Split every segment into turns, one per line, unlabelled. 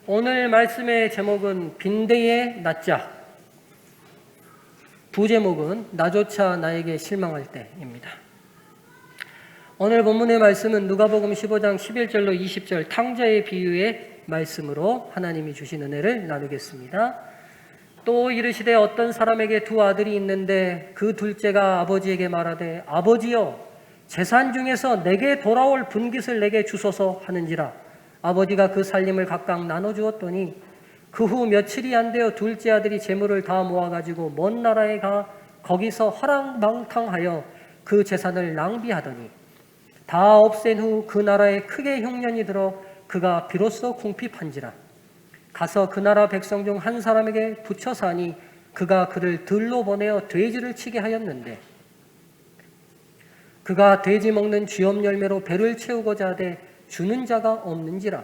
오늘 말씀의 제목은 빈대의 낫자, 부제목은 나조차 나에게 실망할 때입니다. 오늘 본문의 말씀은 누가복음 15장 11절로 20절 탕자의 비유의 말씀으로 하나님이 주신 은혜를 나누겠습니다. 또 이르시되 어떤 사람에게 두 아들이 있는데 그 둘째가 아버지에게 말하되 아버지여 재산 중에서 내게 돌아올 분깃을 내게 주소서 하는지라. 아버지가 그 살림을 각각 나눠주었더니 그 후 며칠이 안 되어 둘째 아들이 재물을 다 모아가지고 먼 나라에 가 거기서 허랑방탕하여 그 재산을 낭비하더니 다 없앤 후 그 나라에 크게 흉년이 들어 그가 비로소 궁핍한지라. 가서 그 나라 백성 중 한 사람에게 붙여 사니 그가 그를 들로 보내어 돼지를 치게 하였는데 그가 돼지 먹는 쥐엄 열매로 배를 채우고자 하되 주는 자가 없는지라.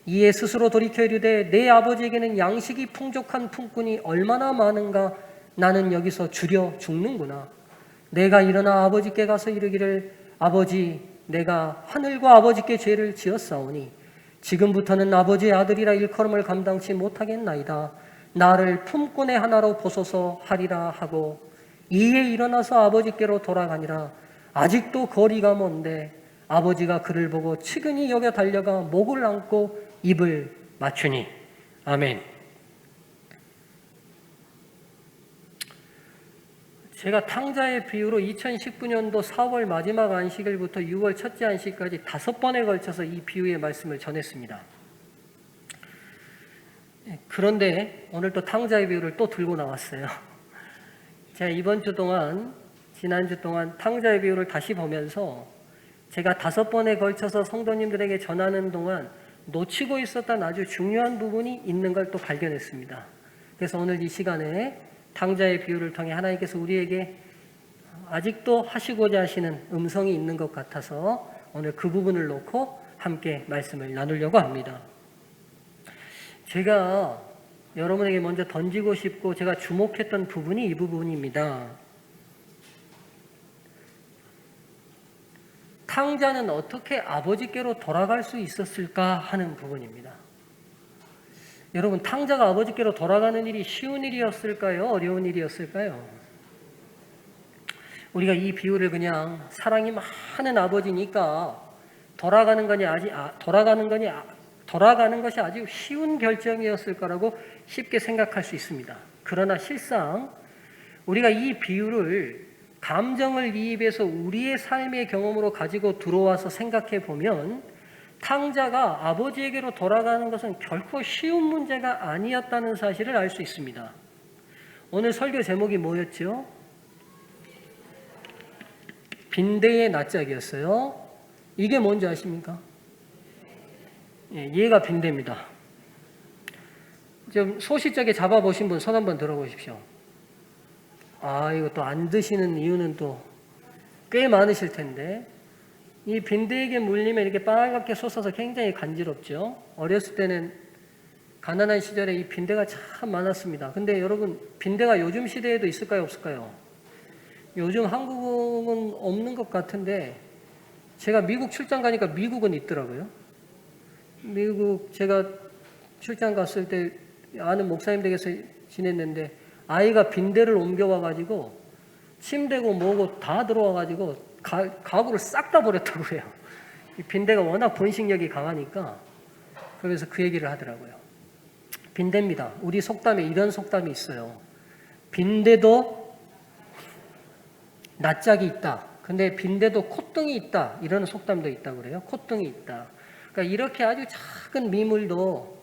이에 스스로 돌이켜 이르되 내 아버지에게는 양식이 풍족한 품꾼이 얼마나 많은가. 나는 여기서 주려 죽는구나. 내가 일어나 아버지께 가서 이르기를 아버지 내가 하늘과 아버지께 죄를 지었사오니 지금부터는 아버지의 아들이라 일컬음을 감당치 못하겠나이다. 나를 품꾼의 하나로 보소서 하리라 하고 이에 일어나서 아버지께로 돌아가니라. 아직도 거리가 먼데 아버지가 그를 보고 측은히 여겨 달려가 목을 안고 입을 맞추니. 아멘. 제가 탕자의 비유로 2019년도 4월 마지막 안식일부터 6월 첫째 안식까지 5번에 걸쳐서 이 비유의 말씀을 전했습니다. 그런데 오늘 또 탕자의 비유를 또 들고 나왔어요. 제가 이번 주 동안, 지난주 동안 탕자의 비유를 다시 보면서 제가 5번에 걸쳐서 성도님들에게 전하는 동안 놓치고 있었던 아주 중요한 부분이 있는 걸 또 발견했습니다. 그래서 오늘 이 시간에 탕자의 비유를 통해 하나님께서 우리에게 아직도 하시고자 하시는 음성이 있는 것 같아서 오늘 그 부분을 놓고 함께 말씀을 나누려고 합니다. 제가 여러분에게 먼저 던지고 싶고 제가 주목했던 부분이 이 부분입니다. 탕자는 어떻게 아버지께로 돌아갈 수 있었을까 하는 부분입니다. 여러분, 탕자가 아버지께로 돌아가는 일이 쉬운 일이었을까요? 어려운 일이었을까요? 우리가 이 비유를 그냥 사랑이 많은 아버지니까 돌아가는 것이 아주 쉬운 결정이었을 거라고 쉽게 생각할 수 있습니다. 그러나 실상 우리가 이 비유를 감정을 이입해서 우리의 삶의 경험으로 가지고 들어와서 생각해 보면 탕자가 아버지에게로 돌아가는 것은 결코 쉬운 문제가 아니었다는 사실을 알 수 있습니다. 오늘 설교 제목이 뭐였죠? 빈대의 낫짝이었어요. 이게 뭔지 아십니까? 얘가 빈대입니다. 좀 소시적에 잡아보신 분 손 한번 들어보십시오. 이거 또 안 드시는 이유는 또 꽤 많으실 텐데, 이 빈대에게 물리면 이렇게 빨갛게 솟아서 굉장히 간지럽죠. 어렸을 때는 가난한 시절에 이 빈대가 참 많았습니다. 근데 여러분, 빈대가 요즘 시대에도 있을까요, 없을까요? 요즘 한국은 없는 것 같은데, 제가 미국 출장 가니까 미국은 있더라고요. 미국 제가 출장 갔을 때 아는 목사님 댁에서 지냈는데 아이가 빈대를 옮겨와가지고 침대고 뭐고 다 들어와가지고 가구를 싹 다 버렸다고 해요. 이 빈대가 워낙 번식력이 강하니까. 그래서 그 얘기를 하더라고요. 빈대입니다. 우리 속담에 이런 속담이 있어요. 빈대도 낯짝이 있다. 근데 빈대도 콧등이 있다. 이런 속담도 있다고 그래요. 콧등이 있다. 그러니까 이렇게 아주 작은 미물도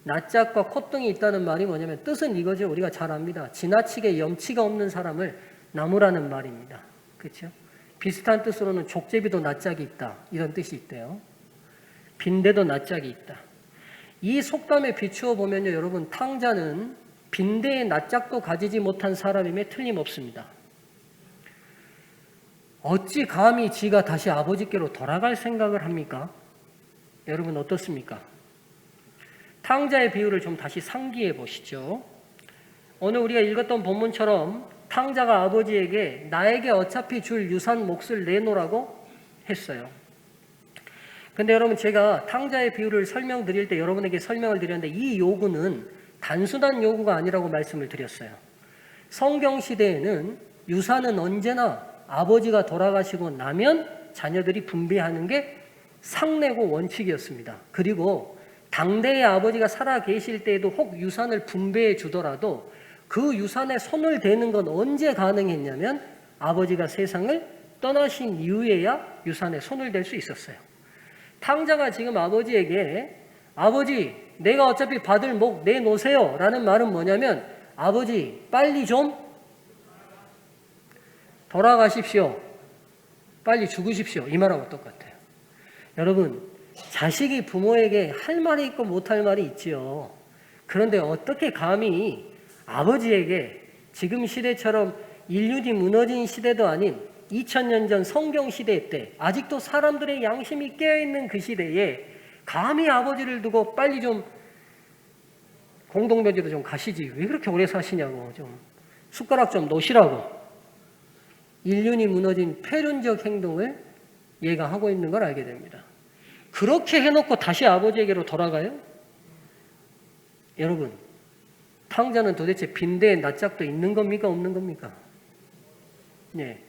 낯짝과 콧등이 있다는 말이 뭐냐면 뜻은 이거죠. 우리가 잘 압니다. 지나치게 염치가 없는 사람을 나무라는 말입니다. 그렇죠? 비슷한 뜻으로는 족제비도 낯짝이 있다. 이런 뜻이 있대요. 빈대도 낯짝이 있다. 이 속담에 비추어 보면요, 여러분, 탕자는 빈대의 낯짝도 가지지 못한 사람임에 틀림없습니다. 어찌 감히 지가 다시 아버지께로 돌아갈 생각을 합니까? 여러분 어떻습니까? 탕자의 비유를 좀 다시 상기해 보시죠. 오늘 우리가 읽었던 본문처럼 탕자가 아버지에게 나에게 어차피 줄 유산 몫을 내놓으라고 했어요. 근데 여러분 제가 탕자의 비유를 설명드릴 때 여러분에게 설명을 드렸는데 이 요구는 단순한 요구가 아니라고 말씀을 드렸어요. 성경 시대에는 유산은 언제나 아버지가 돌아가시고 나면 자녀들이 분배하는 게 상례고 원칙이었습니다. 그리고 당대의 아버지가 살아 계실 때에도 혹 유산을 분배해 주더라도 그 유산에 손을 대는 건 언제 가능했냐면 아버지가 세상을 떠나신 이후에야 유산에 손을 댈 수 있었어요. 탕자가 지금 아버지에게 아버지 내가 어차피 받을 목 내놓으세요 라는 말은 뭐냐면 아버지 빨리 좀 돌아가십시오. 빨리 죽으십시오. 이 말하고 똑같아요. 여러분 자식이 부모에게 할 말이 있고 못할 말이 있지요. 그런데 어떻게 감히 아버지에게 지금 시대처럼 인륜이 무너진 시대도 아닌 2000년 전 성경 시대 때 아직도 사람들의 양심이 깨어있는 그 시대에 감히 아버지를 두고 빨리 좀 공동묘지로 좀 가시지 왜 그렇게 오래 사시냐고 좀 숟가락 좀 놓으시라고 인륜이 무너진 폐륜적 행동을 얘가 하고 있는 걸 알게 됩니다. 그렇게 해놓고 다시 아버지에게로 돌아가요? 여러분 탕자는 도대체 빈대의 낯짝도 있는 겁니까 없는 겁니까? 네.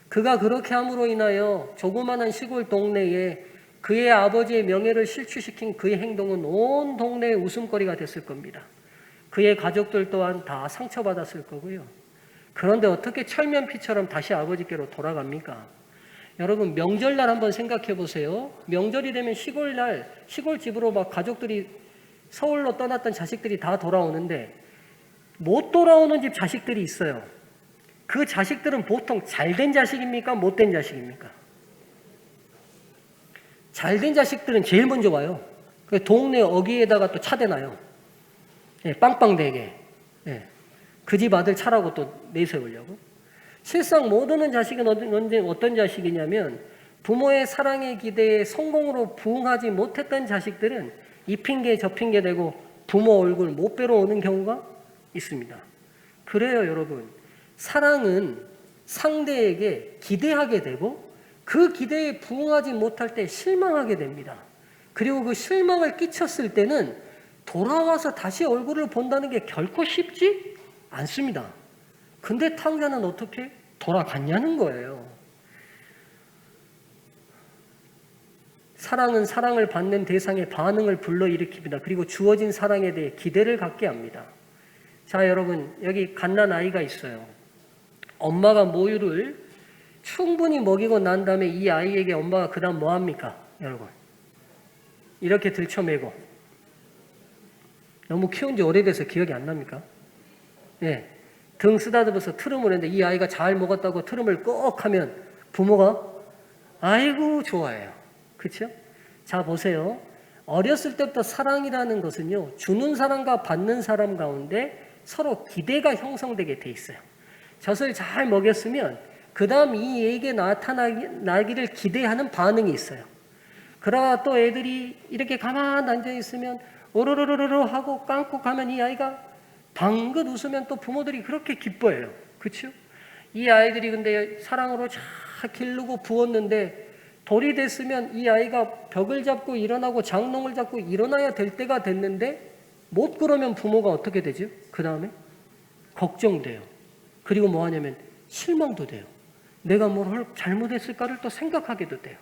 그가 그렇게 함으로 인하여 조그마한 시골 동네에 그의 아버지의 명예를 실추시킨 그의 행동은 온 동네의 웃음거리가 됐을 겁니다. 그의 가족들 또한 다 상처받았을 거고요. 그런데 어떻게 철면피처럼 다시 아버지께로 돌아갑니까? 여러분 명절날 한번 생각해 보세요. 명절이 되면 시골집으로 막 가족들이 서울로 떠났던 자식들이 다 돌아오는데 못 돌아오는 집 자식들이 있어요. 그 자식들은 보통 잘된 자식입니까? 못된 자식입니까? 잘된 자식들은 제일 먼저 와요. 동네 어귀에다가 또 차대놔요. 예, 빵빵대게. 예, 그 집 아들 차라고 또 내세우려고. 실상 못 오는 자식은 어떤 자식이냐면 부모의 사랑의 기대에 성공으로 부응하지 못했던 자식들은 이 핑계 저 핑계 대고 부모 얼굴 못 뵈러 오는 경우가 있습니다. 그래요 여러분. 사랑은 상대에게 기대하게 되고 그 기대에 부응하지 못할 때 실망하게 됩니다. 그리고 그 실망을 끼쳤을 때는 돌아와서 다시 얼굴을 본다는 게 결코 쉽지 않습니다. 근데 탕자는 어떻게 돌아갔냐는 거예요. 사랑은 사랑을 받는 대상의 반응을 불러일으킵니다. 그리고 주어진 사랑에 대해 기대를 갖게 합니다. 자 여러분 여기 갓난 아이가 있어요. 엄마가 모유를 충분히 먹이고 난 다음에 이 아이에게 엄마가 그 다음 뭐 합니까? 여러분 이렇게 들쳐매고 너무 키운 지 오래돼서 기억이 안 납니까? 예, 등 쓰다듬어서 트름을 했는데 이 아이가 잘 먹었다고 트름을 꼭 하면 부모가 아이고 좋아해요. 그렇죠? 자 보세요. 어렸을 때부터 사랑이라는 것은요 주는 사람과 받는 사람 가운데 서로 기대가 형성되게 돼 있어요. 젖을 잘 먹였으면 그 다음 이 애에게 나타나기를 기대하는 반응이 있어요. 그러다 또 애들이 이렇게 가만 앉아있으면 오르르르르 하고 깡고 가면 이 아이가 방긋 웃으면 또 부모들이 그렇게 기뻐해요. 그렇죠? 이 아이들이 근데 사랑으로 잘 기르고 부었는데 돌이 됐으면 이 아이가 벽을 잡고 일어나고 장롱을 잡고 일어나야 될 때가 됐는데 못 그러면 부모가 어떻게 되죠? 그 다음에 걱정돼요. 그리고 뭐 하냐면 실망도 돼요. 내가 뭘 잘못했을까를 또 생각하게도 돼요.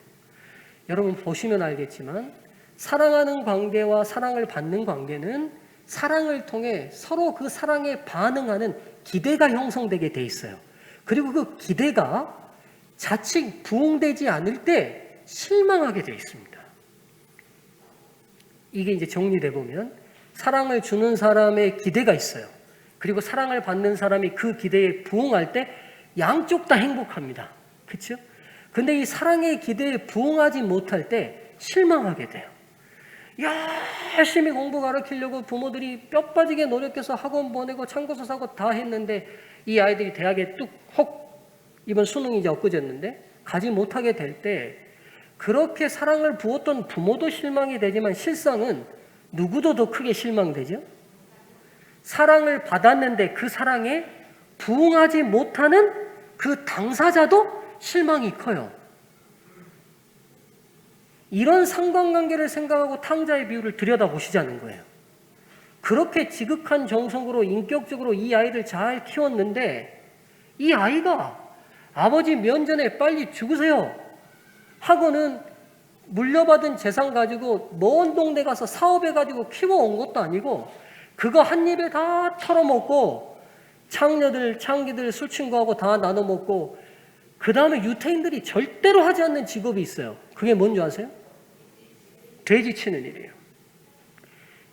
여러분 보시면 알겠지만 사랑하는 관계와 사랑을 받는 관계는 사랑을 통해 서로 그 사랑에 반응하는 기대가 형성되게 돼 있어요. 그리고 그 기대가 자칫 부응되지 않을 때 실망하게 돼 있습니다. 이게 이제 정리돼 보면 사랑을 주는 사람의 기대가 있어요. 그리고 사랑을 받는 사람이 그 기대에 부응할 때 양쪽 다 행복합니다. 그렇죠? 근데 이 사랑의 기대에 부응하지 못할 때 실망하게 돼요. 열심히 공부 가르치려고 부모들이 뼈 빠지게 노력해서 학원 보내고 참고서 사고 다 했는데 이 아이들이 대학에 뚝 혹 이번 수능이 이제 엊그제였는데 가지 못하게 될 때 그렇게 사랑을 부었던 부모도 실망이 되지만 실상은 누구도 더 크게 실망되죠? 사랑을 받았는데 그 사랑에 부응하지 못하는 그 당사자도 실망이 커요. 이런 상관관계를 생각하고 탕자의 비유를 들여다보시자는 거예요. 그렇게 지극한 정성으로 인격적으로 이 아이를 잘 키웠는데 이 아이가 아버지 면전에 빨리 죽으세요 하고는 물려받은 재산 가지고 먼 동네 가서 사업해가지고 키워온 것도 아니고 그거 한 입에 다 털어먹고 창기들 술 친구하고 다 나눠 먹고 그 다음에 유태인들이 절대로 하지 않는 직업이 있어요. 그게 뭔지 아세요? 돼지 치는 일이에요.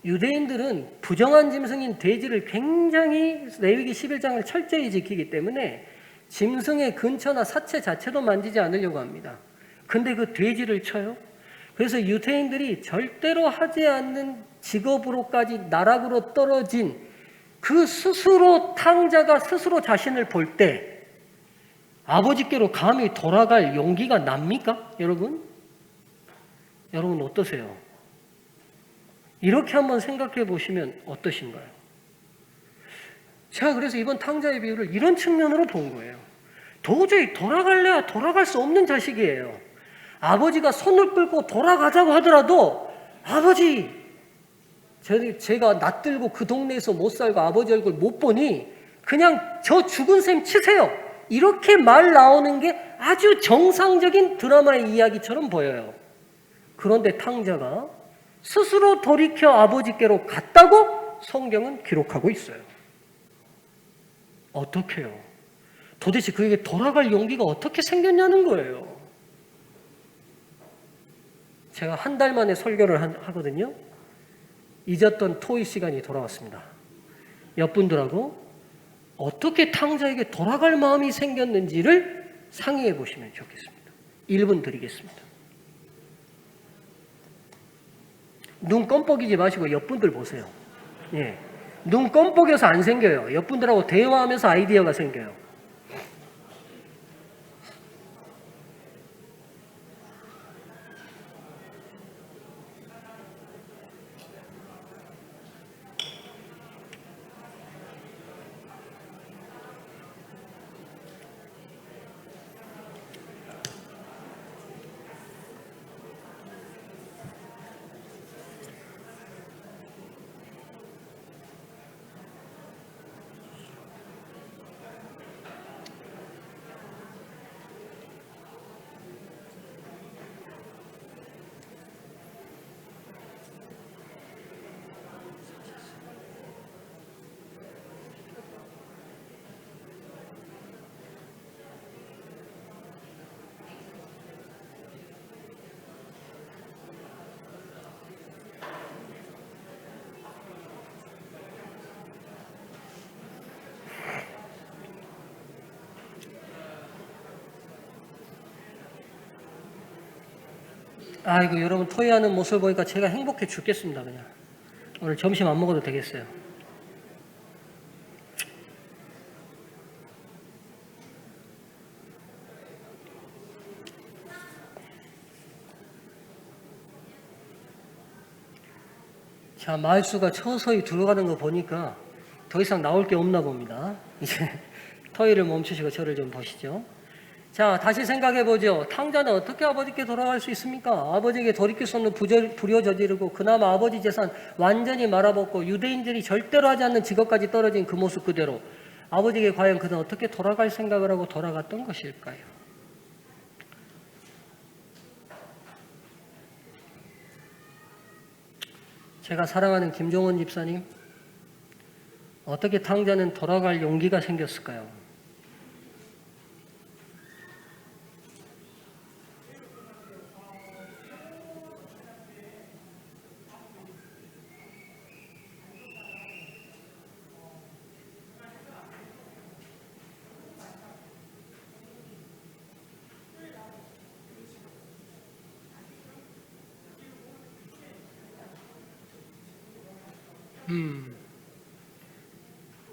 유대인들은 부정한 짐승인 돼지를 굉장히 레위기 11장을 철저히 지키기 때문에 짐승의 근처나 사체 자체도 만지지 않으려고 합니다. 근데 그 돼지를 쳐요. 그래서 유대인들이 절대로 하지 않는 직업으로까지 나락으로 떨어진 그 스스로 탕자가 스스로 자신을 볼 때 아버지께로 감히 돌아갈 용기가 납니까? 여러분? 여러분 어떠세요? 이렇게 한번 생각해 보시면 어떠신가요? 제가 그래서 이번 탕자의 비유를 이런 측면으로 본 거예요. 도저히 돌아갈래야 돌아갈 수 없는 자식이에요. 아버지가 손을 끌고 돌아가자고 하더라도 아버지 제가 낯들고 그 동네에서 못 살고 아버지 얼굴 못 보니 그냥 저 죽은 셈 치세요. 이렇게 말 나오는 게 아주 정상적인 드라마의 이야기처럼 보여요. 그런데 탕자가 스스로 돌이켜 아버지께로 갔다고 성경은 기록하고 있어요. 어떻게 해요? 도대체 그에게 돌아갈 용기가 어떻게 생겼냐는 거예요. 제가 한 달 만에 설교를 하거든요. 잊었던 토의 시간이 돌아왔습니다. 옆분들하고 어떻게 탕자에게 돌아갈 마음이 생겼는지를 상의해 보시면 좋겠습니다. 1분 드리겠습니다. 눈 껌뻑이지 마시고 옆분들 보세요. 예. 눈 껌뻑여서 안 생겨요. 옆분들하고 대화하면서 아이디어가 생겨요. 아이고 여러분 토의하는 모습을 보니까 제가 행복해 죽겠습니다. 그냥 오늘 점심 안 먹어도 되겠어요. 자, 말수가 서서히 들어가는 거 보니까 더 이상 나올 게 없나 봅니다. 이제 토의를 멈추시고 저를 좀 보시죠. 자, 다시 생각해 보죠. 탕자는 어떻게 아버지께 돌아갈 수 있습니까? 아버지에게 돌이킬 수 없는 불효 저지르고 그나마 아버지 재산 완전히 말아먹고 유대인들이 절대로 하지 않는 직업까지 떨어진 그 모습 그대로 아버지에게 과연 그는 어떻게 돌아갈 생각을 하고 돌아갔던 것일까요? 제가 사랑하는 김종원 집사님, 어떻게 탕자는 돌아갈 용기가 생겼을까요?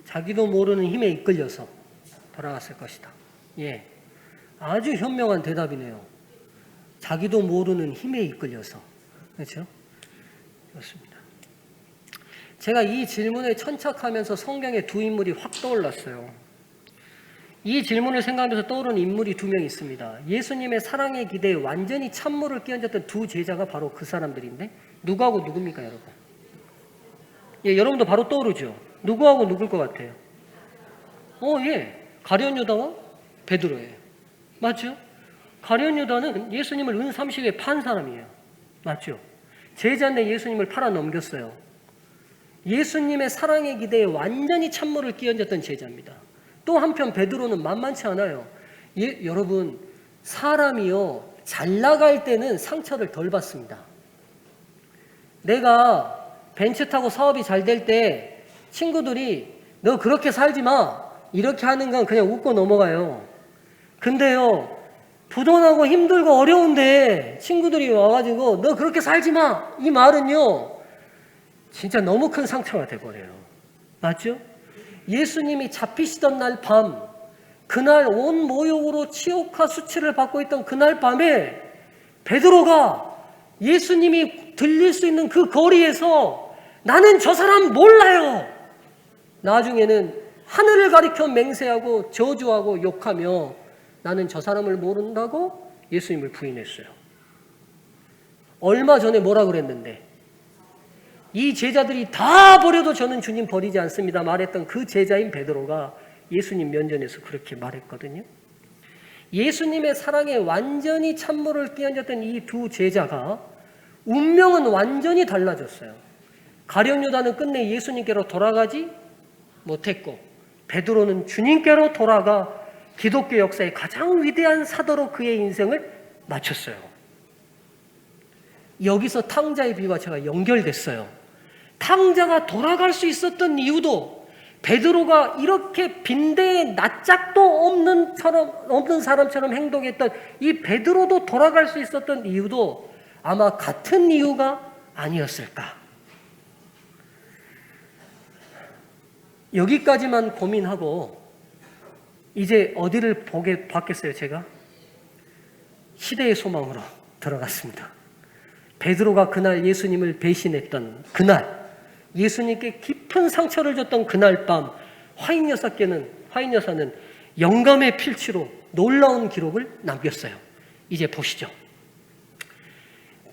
자기도 모르는 힘에 이끌려서 돌아갔을 것이다. 예, 아주 현명한 대답이네요. 자기도 모르는 힘에 이끌려서. 그렇죠? 그렇습니다. 제가 이 질문에 천착하면서 성경의 두 인물이 확 떠올랐어요. 이 질문을 생각하면서 떠오르는 인물이 두 명 있습니다. 예수님의 사랑의 기대에 완전히 찬물을 끼얹었던 두 제자가 바로 그 사람들인데 누구하고 누굽니까, 여러분? 예, 여러분도 바로 떠오르죠? 누구하고 누굴 것 같아요? 예. 가룟 유다와 베드로예요. 맞죠? 가룟 유다는 예수님을 은 30에 판 사람이에요. 맞죠? 제자인데 예수님을 팔아 넘겼어요. 예수님의 사랑의 기대에 완전히 찬물을 끼얹었던 제자입니다. 또 한편 베드로는 만만치 않아요. 여러분, 사람이요, 잘 나갈 때는 상처를 덜 받습니다. 내가 벤츠 타고 사업이 잘 될 때 친구들이 너 그렇게 살지 마 이렇게 하는 건 그냥 웃고 넘어가요. 근데요, 부도나고 힘들고 어려운데 친구들이 와가지고 너 그렇게 살지 마 이 말은요, 진짜 너무 큰 상처가 돼버려요. 맞죠? 예수님이 잡히시던 날 밤, 그날 온 모욕으로 치욕과 수치를 받고 있던 그날 밤에 베드로가 예수님이 들릴 수 있는 그 거리에서 나는 저 사람 몰라요. 나중에는 하늘을 가리켜 맹세하고 저주하고 욕하며 나는 저 사람을 모른다고 예수님을 부인했어요. 얼마 전에 뭐라 그랬는데, 이 제자들이 다 버려도 저는 주님 버리지 않습니다 말했던 그 제자인 베드로가 예수님 면전에서 그렇게 말했거든요. 예수님의 사랑에 완전히 찬물을 끼얹었던 이 두 제자가 운명은 완전히 달라졌어요. 가룟 유다는 끝내 예수님께로 돌아가지 못했고 베드로는 주님께로 돌아가 기독교 역사의 가장 위대한 사도로 그의 인생을 마쳤어요. 여기서 탕자의 비유가 제가 연결됐어요. 탕자가 돌아갈 수 있었던 이유도 베드로가 이렇게 빈대에 낯짝도 없는 사람처럼 행동했던 이 베드로도 돌아갈 수 있었던 이유도 아마 같은 이유가 아니었을까. 여기까지만 고민하고 이제 어디를 봤겠어요, 제가? 시대의 소망으로 들어갔습니다. 베드로가 그날 예수님을 배신했던 그날, 예수님께 깊은 상처를 줬던 그날 밤, 화인 여사는 영감의 필치로 놀라운 기록을 남겼어요. 이제 보시죠.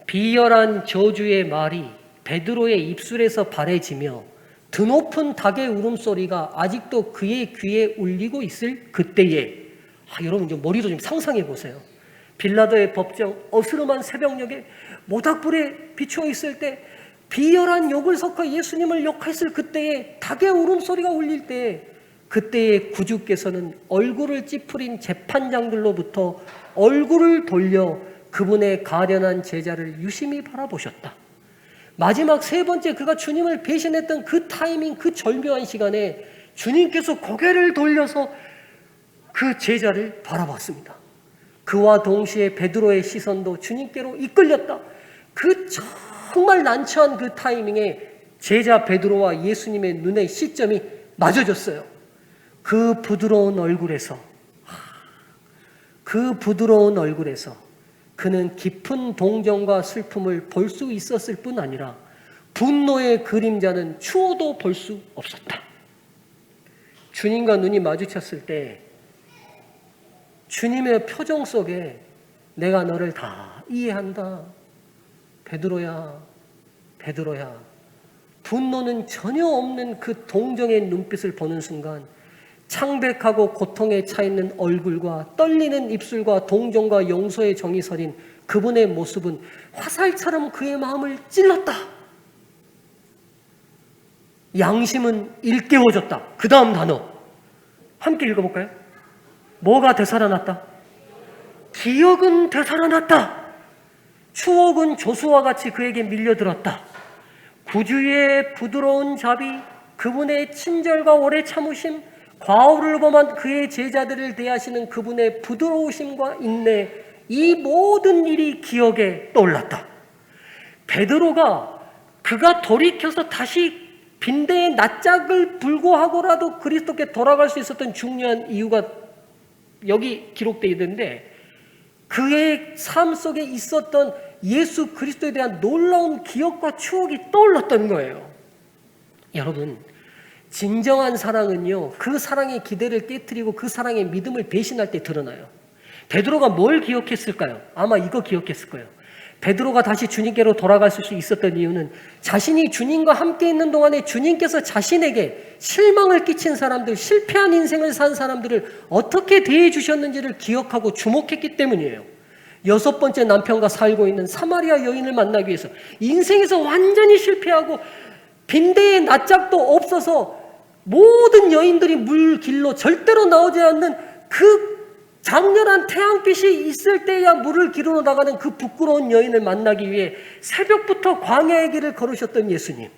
비열한 저주의 말이 베드로의 입술에서 바래지며 드높은 닭의 울음소리가 아직도 그의 귀에 울리고 있을 그때에, 여러분 좀 머리로 좀 상상해 보세요. 빌라도의 법정 어스름한 새벽녘에 모닥불에 비추어 있을 때 비열한 욕을 섞어 예수님을 욕했을 그때에 닭의 울음소리가 울릴 때, 그때에 구주께서는 얼굴을 찌푸린 재판장들로부터 얼굴을 돌려 그분의 가련한 제자를 유심히 바라보셨다. 마지막 세 번째 그가 주님을 배신했던 그 타이밍, 그 절묘한 시간에 주님께서 고개를 돌려서 그 제자를 바라봤습니다. 그와 동시에 베드로의 시선도 주님께로 이끌렸다. 그 정말 난처한 그 타이밍에 제자 베드로와 예수님의 눈의 시점이 맞아졌어요. 그 부드러운 얼굴에서 그는 깊은 동정과 슬픔을 볼 수 있었을 뿐 아니라 분노의 그림자는 추워도 볼 수 없었다. 주님과 눈이 마주쳤을 때 주님의 표정 속에 내가 너를 다 이해한다. 베드로야. 분노는 전혀 없는 그 동정의 눈빛을 보는 순간 창백하고 고통에 차 있는 얼굴과 떨리는 입술과 동정과 용서의 정이 서린 그분의 모습은 화살처럼 그의 마음을 찔렀다. 양심은 일깨워졌다. 그 다음 단어 함께 읽어볼까요? 뭐가 되살아났다? 기억은 되살아났다. 추억은 조수와 같이 그에게 밀려들었다. 구주의 부드러운 자비, 그분의 친절과 오래 참으심, 과오를 범한 그의 제자들을 대하시는 그분의 부드러우심과 인내, 이 모든 일이 기억에 떠올랐다. 베드로가 그가 돌이켜서 다시 빈대의 낯짝을 불구하고라도 그리스도께 돌아갈 수 있었던 중요한 이유가 여기 기록되어 있는데, 그의 삶 속에 있었던 예수 그리스도에 대한 놀라운 기억과 추억이 떠올랐던 거예요. 여러분, 진정한 사랑은요, 그 사랑의 기대를 깨트리고 그 사랑의 믿음을 배신할 때 드러나요. 베드로가 뭘 기억했을까요? 아마 이거 기억했을 거예요. 베드로가 다시 주님께로 돌아갈 수 있었던 이유는 자신이 주님과 함께 있는 동안에 주님께서 자신에게 실망을 끼친 사람들, 실패한 인생을 산 사람들을 어떻게 대해 주셨는지를 기억하고 주목했기 때문이에요. 6번째 남편과 살고 있는 사마리아 여인을 만나기 위해서 인생에서 완전히 실패하고 빈대에 낯짝도 없어서 모든 여인들이 물길로 절대로 나오지 않는 그 장렬한 태양빛이 있을 때야 물을 기르러 나가는 그 부끄러운 여인을 만나기 위해 새벽부터 광야의 길을 걸으셨던 예수님.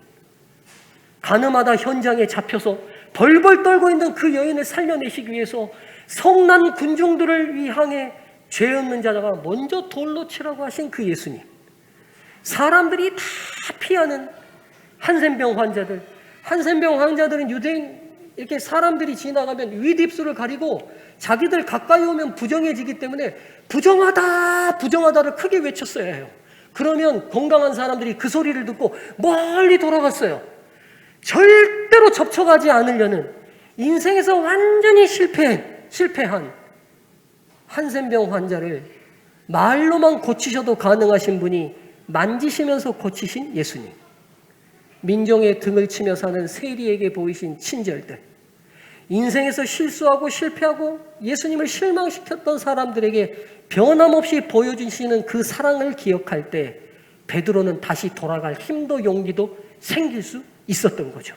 가늠하다 현장에 잡혀서 벌벌 떨고 있는 그 여인을 살려내시기 위해서 성난 군중들을 향해 죄 없는 자가 먼저 돌로 치라고 하신 그 예수님. 사람들이 다 피하는 한센병 환자들. 한센병 환자들은 유대인 이렇게 사람들이 지나가면 윗입술을 가리고 자기들 가까이 오면 부정해지기 때문에 부정하다, 부정하다를 크게 외쳤어야 해요. 그러면 건강한 사람들이 그 소리를 듣고 멀리 돌아갔어요. 절대로 접촉하지 않으려는 인생에서 완전히 실패한 한센병 환자를 말로만 고치셔도 가능하신 분이 만지시면서 고치신 예수님. 민정의 등을 치며 사는 세리에게 보이신 친절들. 인생에서 실수하고 실패하고 예수님을 실망시켰던 사람들에게 변함없이 보여주시는 그 사랑을 기억할 때 베드로는 다시 돌아갈 힘도 용기도 생길 수 있었던 거죠.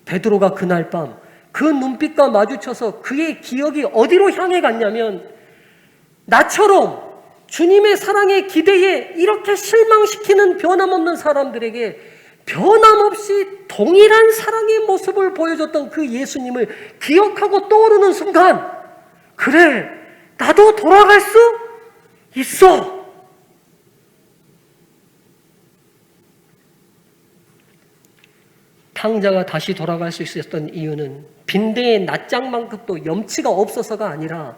베드로가 그날 밤 그 눈빛과 마주쳐서 그의 기억이 어디로 향해 갔냐면 나처럼 주님의 사랑의 기대에 이렇게 실망시키는 변함없는 사람들에게 변함없이 동일한 사랑의 모습을 보여줬던 그 예수님을 기억하고 떠오르는 순간, 그래, 나도 돌아갈 수 있어. 탕자가 다시 돌아갈 수 있었던 이유는 빈대의 낯짝만큼도 염치가 없어서가 아니라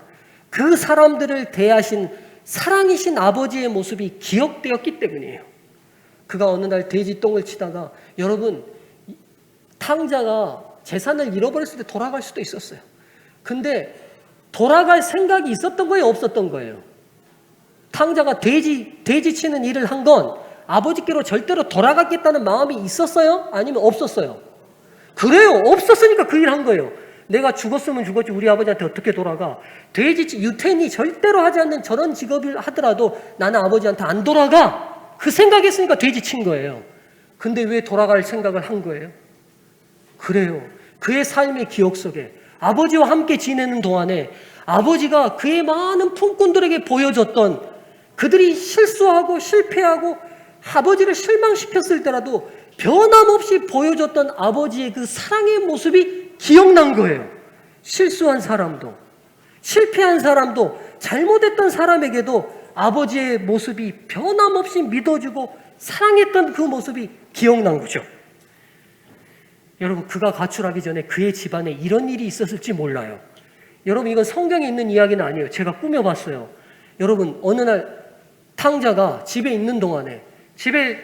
그 사람들을 대하신 사랑이신 아버지의 모습이 기억되었기 때문이에요. 그가 어느 날 돼지 똥을 치다가, 여러분, 탕자가 재산을 잃어버렸을 때 돌아갈 수도 있었어요. 근데 돌아갈 생각이 있었던 거예요, 없었던 거예요? 탕자가 돼지 치는 일을 한 건 아버지께로 절대로 돌아가겠다는 마음이 있었어요? 아니면 없었어요? 그래요. 없었으니까 그 일 한 거예요. 내가 죽었으면 죽었지 우리 아버지한테 어떻게 돌아가? 돼지 유태인이 절대로 하지 않는 저런 직업을 하더라도 나는 아버지한테 안 돌아가. 그 생각했으니까 돼지 친 거예요. 근데 왜 돌아갈 생각을 한 거예요? 그래요. 그의 삶의 기억 속에 아버지와 함께 지내는 동안에 아버지가 그의 많은 품꾼들에게 보여줬던, 그들이 실수하고 실패하고 아버지를 실망시켰을 때라도 변함없이 보여줬던 아버지의 그 사랑의 모습이 기억난 거예요. 실수한 사람도, 실패한 사람도, 잘못했던 사람에게도 아버지의 모습이 변함없이 믿어주고 사랑했던 그 모습이 기억난 거죠. 여러분, 그가 가출하기 전에 그의 집안에 이런 일이 있었을지 몰라요. 여러분, 이건 성경에 있는 이야기는 아니에요. 제가 꾸며봤어요. 여러분, 어느 날 탕자가 집에 있는 동안에 집에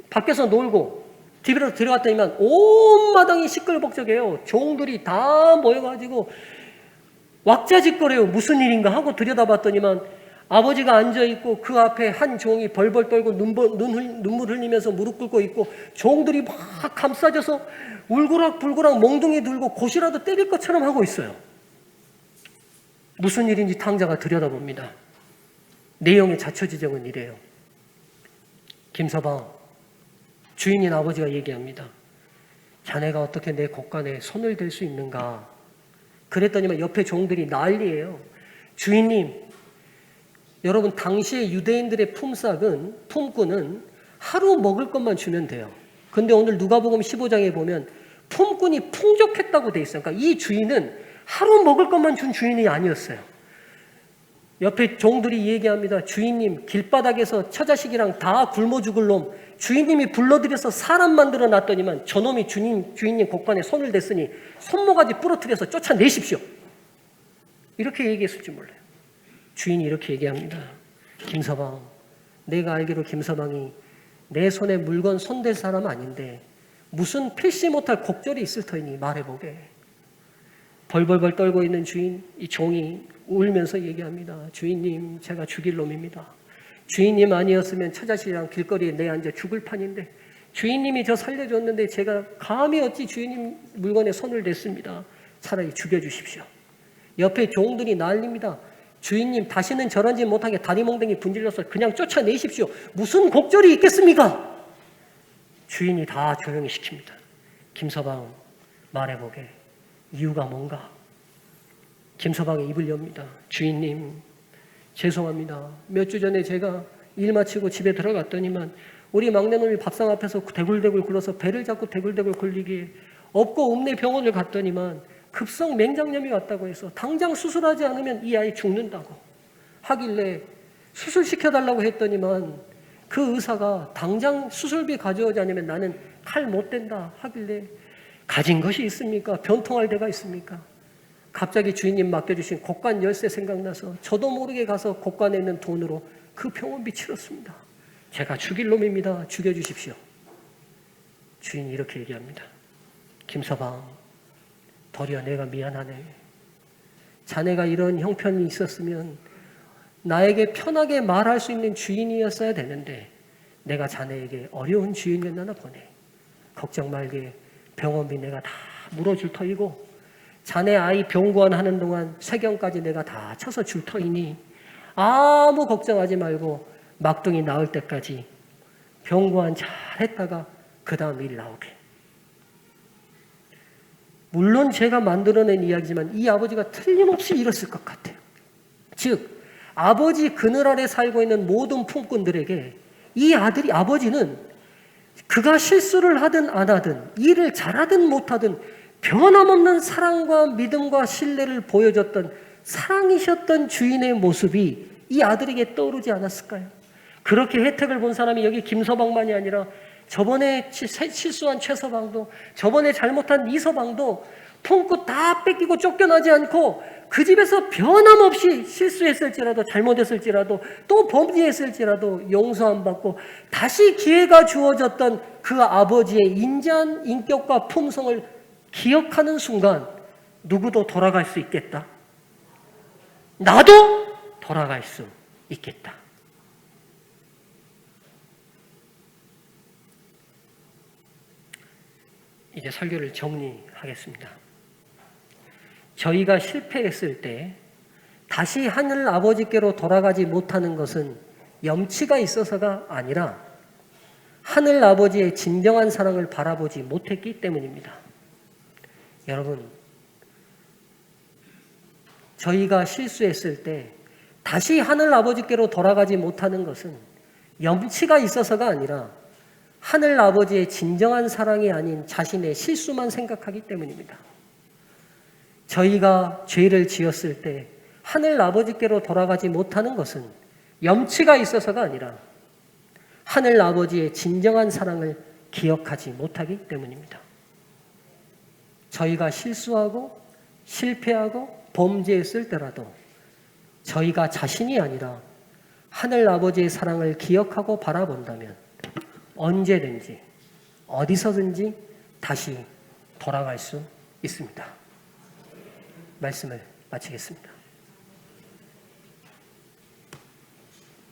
밖에서 놀고 집으로 들어갔더니만 온 마당이 시끌벅적해요. 종들이 다 모여가지고 왁자지껄해요. 무슨 일인가 하고 들여다봤더니만 아버지가 앉아있고 그 앞에 한 종이 벌벌 떨고 눈물 흘리면서 무릎 꿇고 있고 종들이 막 감싸져서 울고락불고락 몽둥이 들고 곧이라도 때릴 것처럼 하고 있어요. 무슨 일인지 탕자가 들여다봅니다. 내용의 자초지정은 이래요. 김서방, 주인인 아버지가 얘기합니다. 자네가 어떻게 내 곳간에 손을 댈 수 있는가? 그랬더니만 옆에 종들이 난리예요. 주인님, 여러분, 당시에 유대인들의 품꾼은 하루 먹을 것만 주면 돼요. 근데 오늘 누가복음 15장에 보면 품꾼이 풍족했다고 돼 있어요. 그러니까 이 주인은 하루 먹을 것만 준 주인이 아니었어요. 옆에 종들이 얘기합니다. 주인님, 길바닥에서 처자식이랑 다 굶어 죽을 놈 주인님이 불러들여서 사람 만들어 놨더니만 저놈이 주인님 곳간에 손을 댔으니 손모가지 부러뜨려서 쫓아내십시오. 이렇게 얘기했을지 몰라요. 주인이 이렇게 얘기합니다. 김서방, 내가 알기로 김서방이 내 손에 물건 손댈 사람 아닌데 무슨 필시 못할 곡절이 있을 터이니 말해보게. 벌벌벌 떨고 있는 주인, 이 종이 울면서 얘기합니다. 주인님, 제가 죽일 놈입니다. 주인님 아니었으면 처자식이랑 길거리에 내앉아 죽을 판인데 주인님이 저 살려줬는데 제가 감히 어찌 주인님 물건에 손을 댔습니다. 차라리 죽여주십시오. 옆에 종들이 난립니다. 주인님 다시는 저런 짓 못하게 다리 몽둥이 분질러서 그냥 쫓아내십시오. 무슨 곡절이 있겠습니까? 주인이 다 조용히 시킵니다. 김서방 말해보게. 이유가 뭔가? 김서방이 입을 엽니다. 주인님 죄송합니다. 몇 주 전에 제가 일 마치고 집에 들어갔더니만 우리 막내놈이 밥상 앞에서 대굴대굴 굴러서 배를 잡고 대굴대굴 굴리기에 없고 읍내 병원을 갔더니만 급성 맹장염이 왔다고 해서 당장 수술하지 않으면 이 아이 죽는다고 하길래 수술시켜달라고 했더니만 그 의사가 당장 수술비 가져오지 않으면 나는 칼 못 댄다 하길래 가진 것이 있습니까? 변통할 데가 있습니까? 갑자기 주인님 맡겨주신 곡간 열쇠 생각나서 저도 모르게 가서 곡간에 있는 돈으로 그 병원비 치렀습니다. 제가 죽일 놈입니다. 죽여주십시오. 주인이 이렇게 얘기합니다. 김서방, 도리어 내가 미안하네. 자네가 이런 형편이 있었으면 나에게 편하게 말할 수 있는 주인이었어야 되는데 내가 자네에게 어려운 주인이었나 보네. 걱정 말게. 병원비 내가 다 물어줄 터이고 자네 아이 병구안 하는 동안 세경까지 내가 다 쳐서 줄 터이니 아무 걱정하지 말고 막둥이 나올 때까지 병구안 잘 했다가 그 다음 일 나오게. 물론 제가 만들어낸 이야기지만 이 아버지가 틀림없이 이랬을 것 같아요. 즉 아버지 그늘 아래 살고 있는 모든 품꾼들에게 이 아버지는 그가 실수를 하든 안 하든 일을 잘하든 못하든 변함없는 사랑과 믿음과 신뢰를 보여줬던 사랑이셨던 주인의 모습이 이 아들에게 떠오르지 않았을까요? 그렇게 혜택을 본 사람이 여기 김서방만이 아니라 저번에 실수한 최서방도 저번에 잘못한 이서방도 품고 다 뺏기고 쫓겨나지 않고 그 집에서 변함없이 실수했을지라도 잘못했을지라도 또 범죄했을지라도 용서 안 받고 다시 기회가 주어졌던 그 아버지의 인자한 인격과 품성을 기억하는 순간 누구도 돌아갈 수 있겠다. 나도 돌아갈 수 있겠다. 이제 설교를 정리하겠습니다. 저희가 실패했을 때 다시 하늘 아버지께로 돌아가지 못하는 것은 염치가 있어서가 아니라 하늘 아버지의 진정한 사랑을 바라보지 못했기 때문입니다. 여러분, 저희가 실수했을 때 다시 하늘 아버지께로 돌아가지 못하는 것은 염치가 있어서가 아니라 하늘 아버지의 진정한 사랑이 아닌 자신의 실수만 생각하기 때문입니다. 저희가 죄를 지었을 때 하늘 아버지께로 돌아가지 못하는 것은 염치가 있어서가 아니라 하늘 아버지의 진정한 사랑을 기억하지 못하기 때문입니다. 저희가 실수하고 실패하고 범죄했을 때라도 저희가 자신이 아니라 하늘 아버지의 사랑을 기억하고 바라본다면 언제든지 어디서든지 다시 돌아갈 수 있습니다. 말씀을 마치겠습니다.